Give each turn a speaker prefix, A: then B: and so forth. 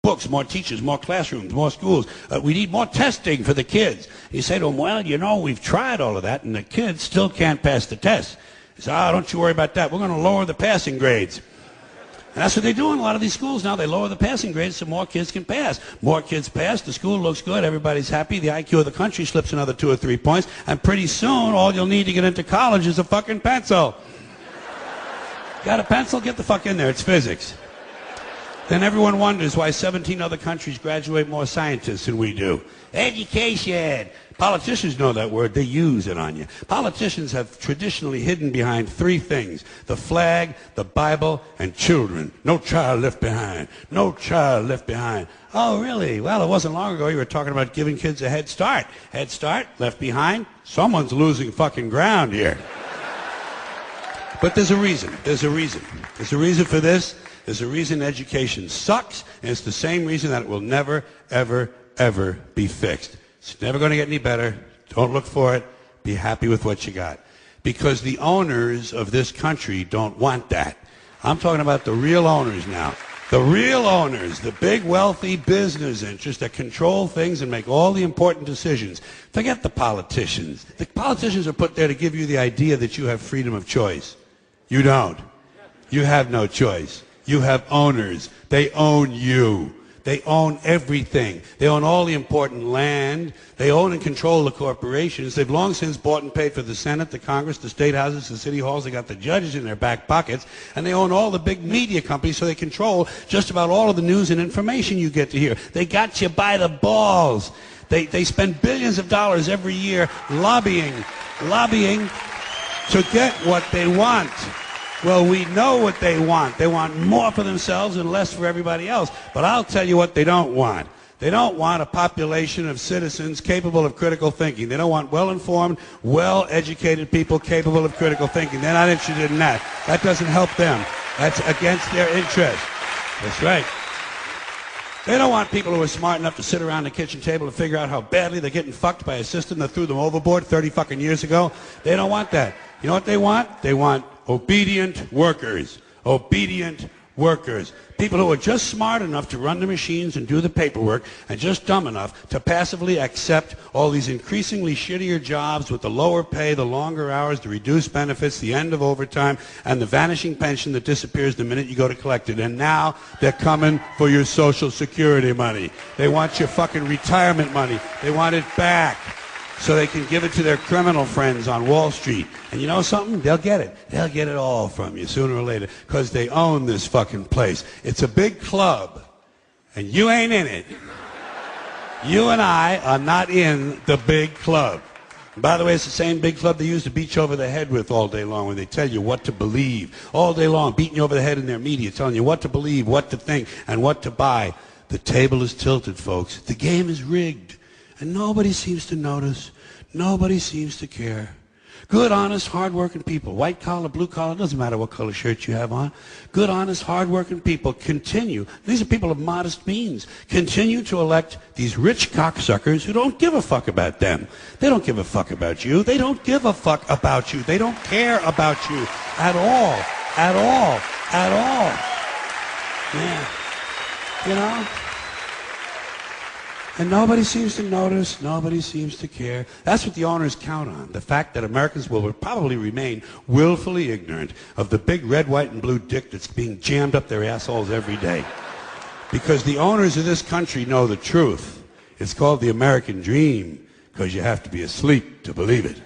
A: books, more teachers, more classrooms, more schools. We need more testing for the kids. You say to them, well, you know, we've tried all of that, and the kids still can't pass the test. He says, don't you worry about that. We're going to lower the passing grades. And that's what they do in a lot of these schools now. They lower the passing grades so more kids can pass. More kids pass, the school looks good, everybody's happy, the IQ of the country slips another 2 or 3 points, and pretty soon all you'll need to get into college is a fucking pencil. Got a pencil? Get the fuck in there. It's physics. Then everyone wonders why 17 other countries graduate more scientists than we do. Education. Politicians know that word. They use it on you. Politicians have traditionally hidden behind 3 things: the flag, the Bible, and children. No child left behind. No child left behind. Oh, really? Well, it wasn't long ago you were talking about giving kids a head start. Head start, left behind. Someone's losing fucking ground here. But there's a reason. There's a reason. There's a reason for this. There's a reason education sucks, and it's the same reason that it will never, ever, ever be fixed. It's never going to get any better. Don't look for it. Be happy with what you got. Because the owners of this country don't want that. I'm talking about the real owners now. The real owners, the big wealthy business interests that control things and make all the important decisions. Forget the politicians. The politicians are put there to give you the idea that you have freedom of choice. You don't. You have no choice. You have owners. They own you. They own everything. They own all the important land. They own and control the corporations. They've long since bought and paid for the Senate, the Congress, the state houses, the city halls. They got the judges in their back pockets. And they own all the big media companies, so they control just about all of the news and information you get to hear. They got you by the balls. They spend billions of dollars every year lobbying to get what they want. Well, we know what they want. They want more for themselves and less for everybody else. But I'll tell you what they don't want. They don't want a population of citizens capable of critical thinking. They don't want well-informed, well-educated people capable of critical thinking. They're not interested in that. That doesn't help them. That's against their interest. That's right. They don't want people who are smart enough to sit around the kitchen table and figure out how badly they're getting fucked by a system that threw them overboard 30 fucking years ago. They don't want that. You know what they want? They want obedient workers. Obedient workers. People who are just smart enough to run the machines and do the paperwork, and just dumb enough to passively accept all these increasingly shittier jobs with the lower pay, the longer hours, the reduced benefits, the end of overtime, and the vanishing pension that disappears the minute you go to collect it. And now they're coming for your Social Security money. They want your fucking retirement money. They want it back, so they can give it to their criminal friends on Wall Street. And you know something? They'll get it. They'll get it all from you sooner or later, because they own this fucking place. It's a big club, and you ain't in it. You and I are not in the big club. And by the way, it's the same big club they use to beat you over the head with all day long when they tell you what to believe. All day long, beating you over the head in their media, telling you what to believe, what to think, and what to buy. The table is tilted, folks. The game is rigged. And nobody seems to notice. Nobody seems to care. Good, honest, hard-working people, white collar, blue collar, doesn't matter what color shirt you have on. Good, honest, hard-working people continue. These are people of modest means. Continue to elect these rich cocksuckers who don't give a fuck about them. They don't give a fuck about you. They don't give a fuck about you. They don't care about you at all. At all. At all. Yeah. You know? And nobody seems to notice, nobody seems to care. That's what the owners count on, the fact that Americans will probably remain willfully ignorant of the big red, white, and blue dick that's being jammed up their assholes every day. Because the owners of this country know the truth. It's called the American dream, because you have to be asleep to believe it.